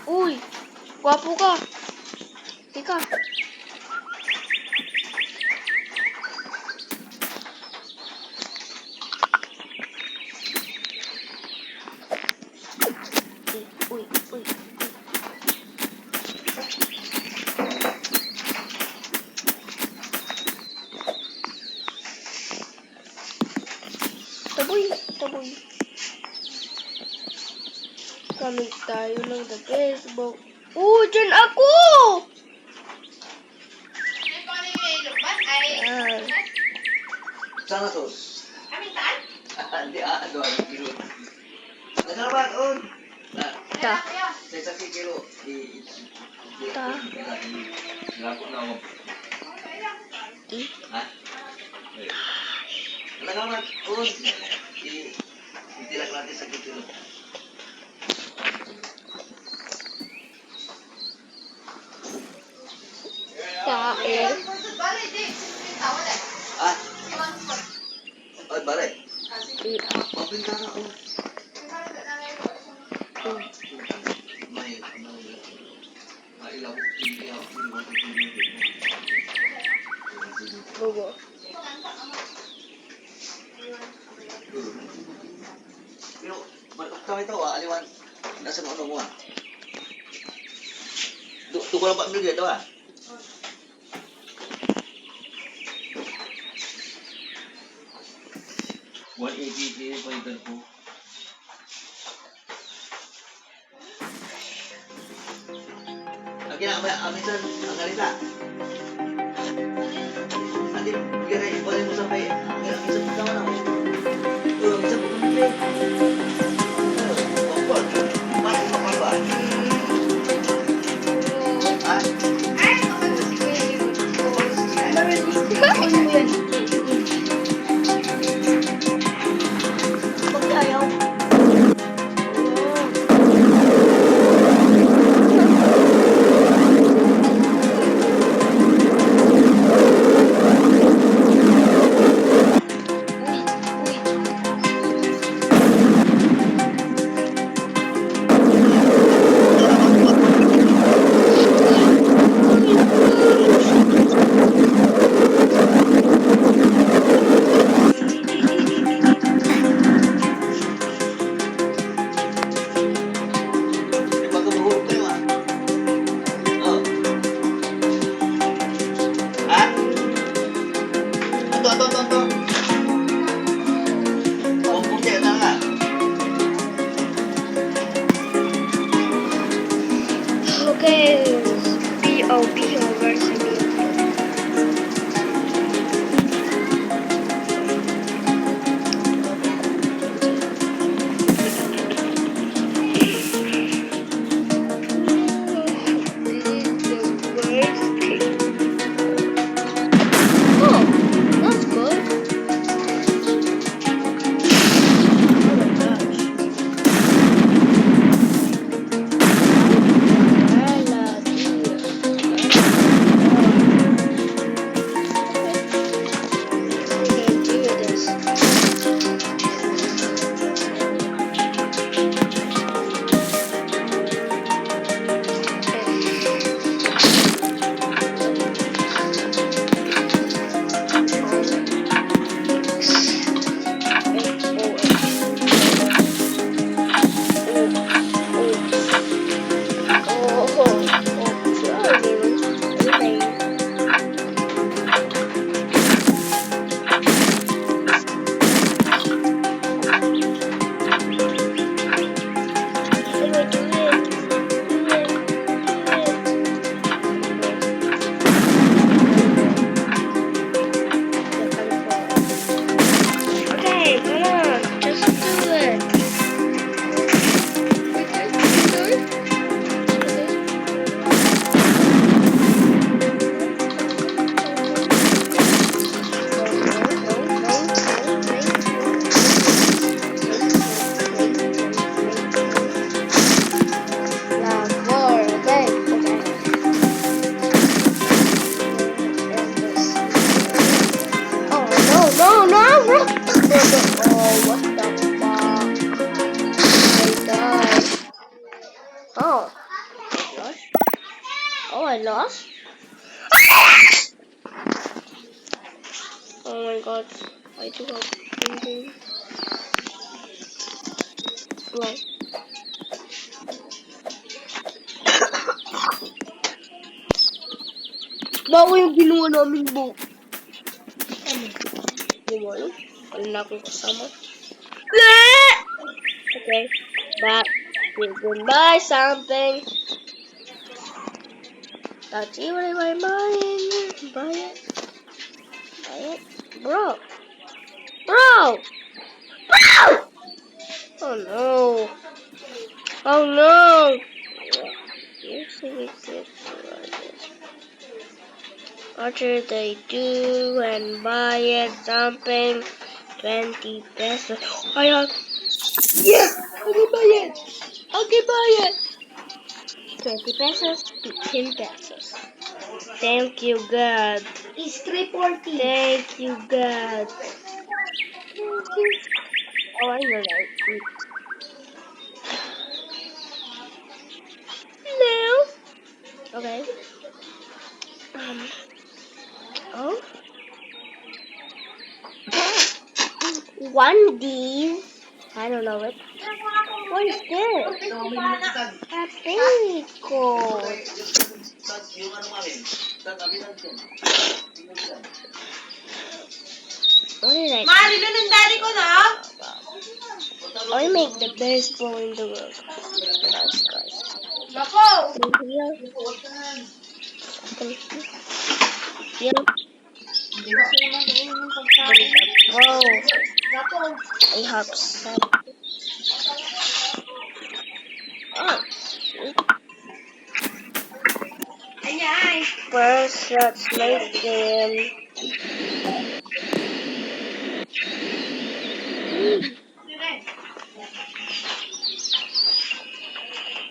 Uy! Gwapo ka! Teka. Uy. Taboy. Gamit tayo ng the Facebook. Dyan ako! Yan. Sana sos. Hindi doon kilo. Nagarabat on. Ta. Sa kilo Ta. Lapo na mo. I. Ha? Nagarabat on. Itilak natin sa kilo. Kain. Ah? Ay, balay. I. Mapintana ko. May ilaw. Bobo. Pero, kami ito aliwan. Nasa ano mo Tuko lang pa dito What APK pa ito po? Aminsan, ang galita. Nanti, bigyan na ibalay mo sampai. Aminsan po naman ako. Aminsan po kami. Bakit kapal ba? Okay. POP University. lost? Oh my god. I do have thinking. Wow. Bago yung ginawa namin boat. Di mo alam? Wala na akong kasama. Okay. But we can buy something. That's you what am I buying? Buy it. Buy it. Bro. Bro! Bro! Oh no. Oh no. What should they do and buy it something? 20 pesos. I have. Yeah! I can buy it! I can buy it! 20 pesos, 15 pesos. Thank you, God. It's 340. Thank you, God. Oh, I know that. No. Okay. Oh. 1D. I don't know it. What is this? A baby code. Yung ano namin, sa kabilang dyan. What did I? Marilo ng daddy ko na. I make the best bow in the world. Nice, guys. Nako. Here. Here. Hindi ko sila magaling ng pagkain. Wow. Nako. I have some. Oh. Ayan. First, let's make them.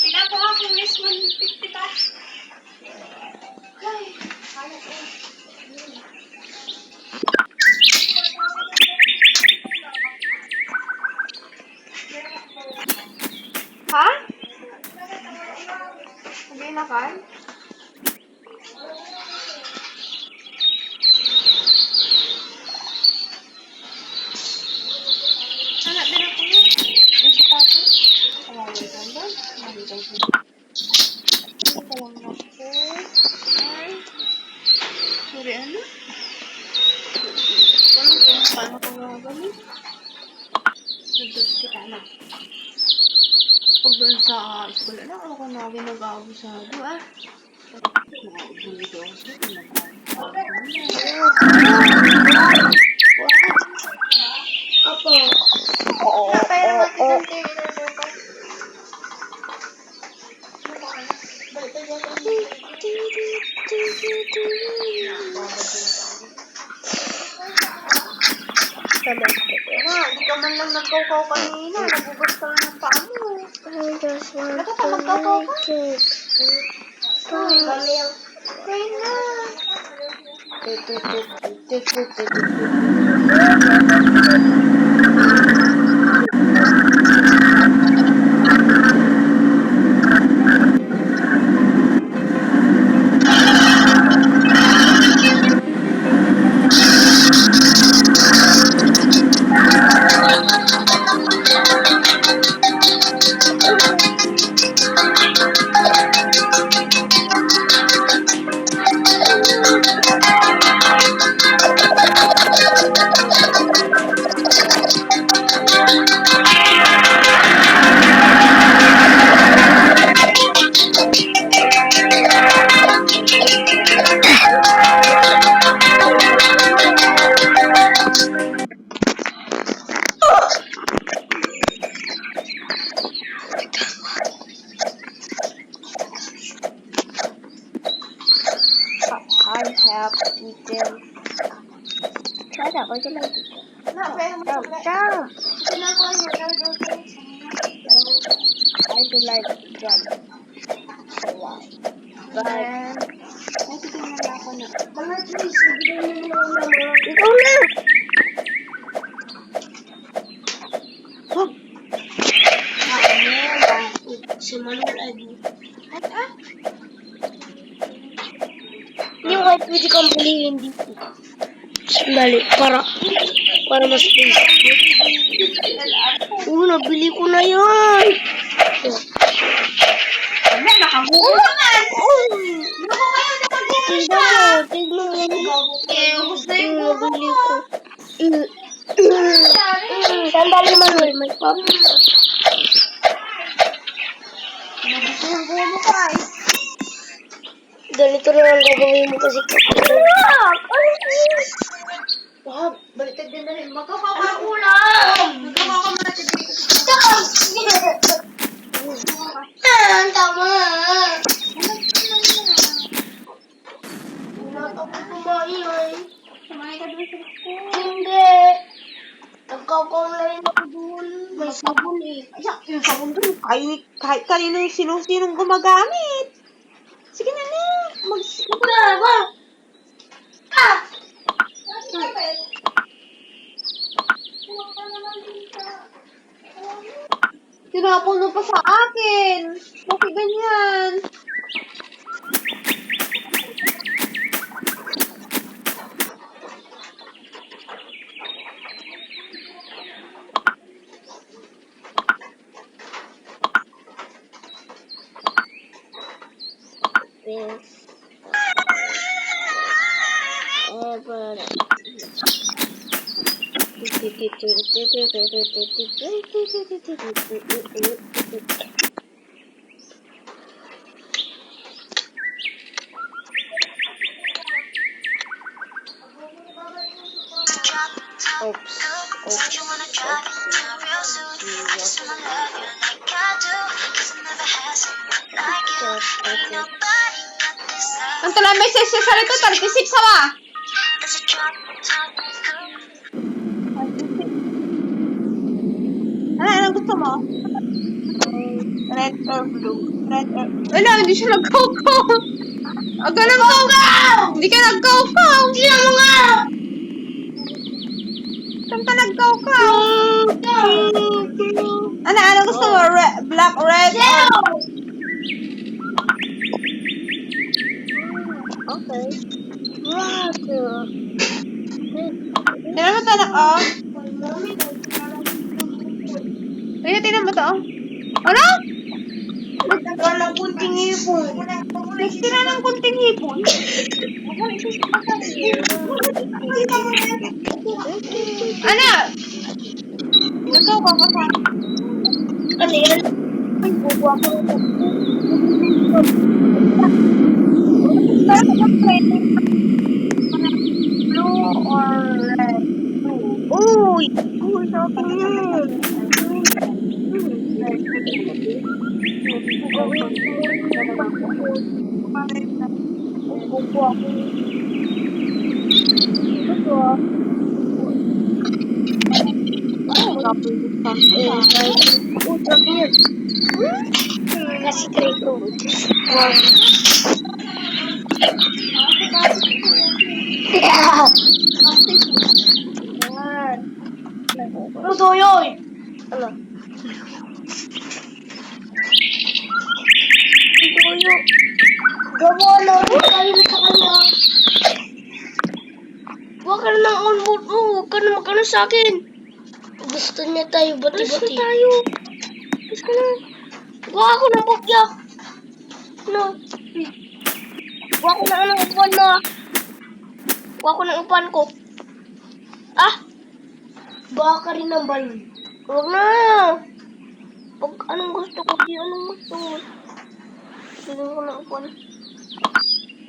Sila po ako miss 150 pa. Ay, kaya ko. Ha? Hindi na kan? Hanap din ako yun. Yung sapatos. Kawawin ka ba? Nakita ko. Ito lang ako. Ay. Sorry, ano? Walang kung paano ko gagawin. Nandun kita na. Pag doon sa school, ano ako na ginag-aabusado ah. Nakakabulid ako sa Opo. Pero matiganti ko. Hindi ka man lang nagkaukaw kanina. Nagugas ka lang ng paa mo. I just want Ba't ka to magkaukaw ka? make it. Uy, Galil. Kaya na. I have eaten. Try that. Why did I do that? Na, pero Jump, jump. Ginagawa niya. I do like jump. So why? But Ay, titignan na ako na. mga trees, ibigay mo na naman. Ikaw na! Si Manuel Adi. ay pwede kang piliin dito. Dali, para mas space. Nabili ko na yan. Wala, nakagulo naman. Naku, kayo naman Tignan mo. gusto yung Nabili ko. Sandali, Manuel. May pop. Gusto yung gulo ka eh. Ganito na lang gagawin mo kasi Wag, baliktad din na rin. Magkakamakulam. Magkakamakulam. Tama. Wala ako kumain. Kumain ka doon sa school. Hindi. Nagkakaw na rin ako doon. May sabon eh. Ay, yung sabon doon. Kahit kanino yung sinong gumagamit. Sige na na. Ba? Ah! Tinapon mo pa sa akin. Bakit ganyan? Ang tala message siya sa rito, 36 sawa. Anong gusto mo? Red or blue? Red or... Wala, hindi siya nag-go-go. Huwag ka nag-go-go! Hindi ka nag-go-go! Sino mo nga? Saan ka nag-go-go? Ano gusto mo? Black, red, or... Okay. What? Tignan mo to, anak, oh. Tignan mo to, oh. Ano? Nagtagal ng kunting ipon. Nagtira ng kunting hipon. Ano? Nagkawa ka sa... Ano yan? Ay, bubuha ko. Blue or red? Uy! Uy, sa akin yan. Bubuha ko. Ito ah. Sabi yan. Kasi try ko. Wow. Ano to yun? Ano? Ito yun. Gawa na ako tayo sa kanya. Huwag ka na ng on-board mo. Huwag ka na magkano sa akin. Gusto niya tayo bati-bati. Gusto tayo. Gusto na. Gawa ako ng bukya. Ano? Gawa ko na ng upuan mo. Gawa ko ng upuan ko. Ah! Baka ka rin ng balon. Huwag na. Pag anong gusto ko, di anong gusto ko. Bigyan ko ng upuan.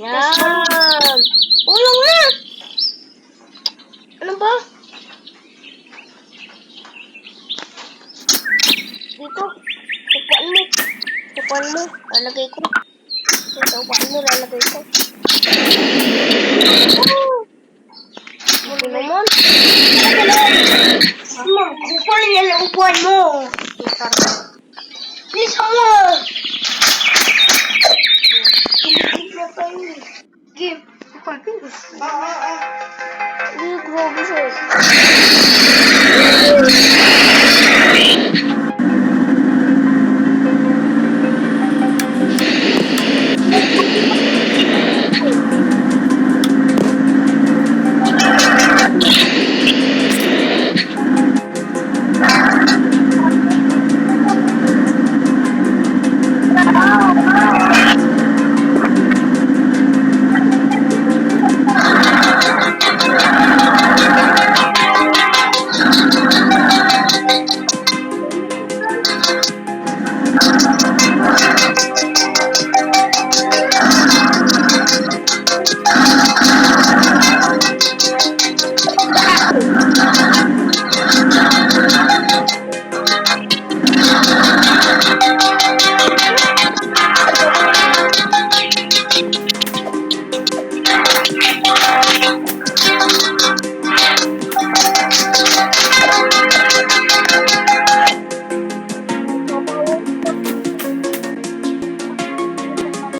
Yan. Ulong na. Ano ba? Dito. Upuan mo. Upuan mo. Lalagay ko. Dito, upuan mo. Lalagay ko. Ano naman? Upuan niya na upuan mo. Bilisan mo. Hindi na tayo. Game. Hindi, grabe siya.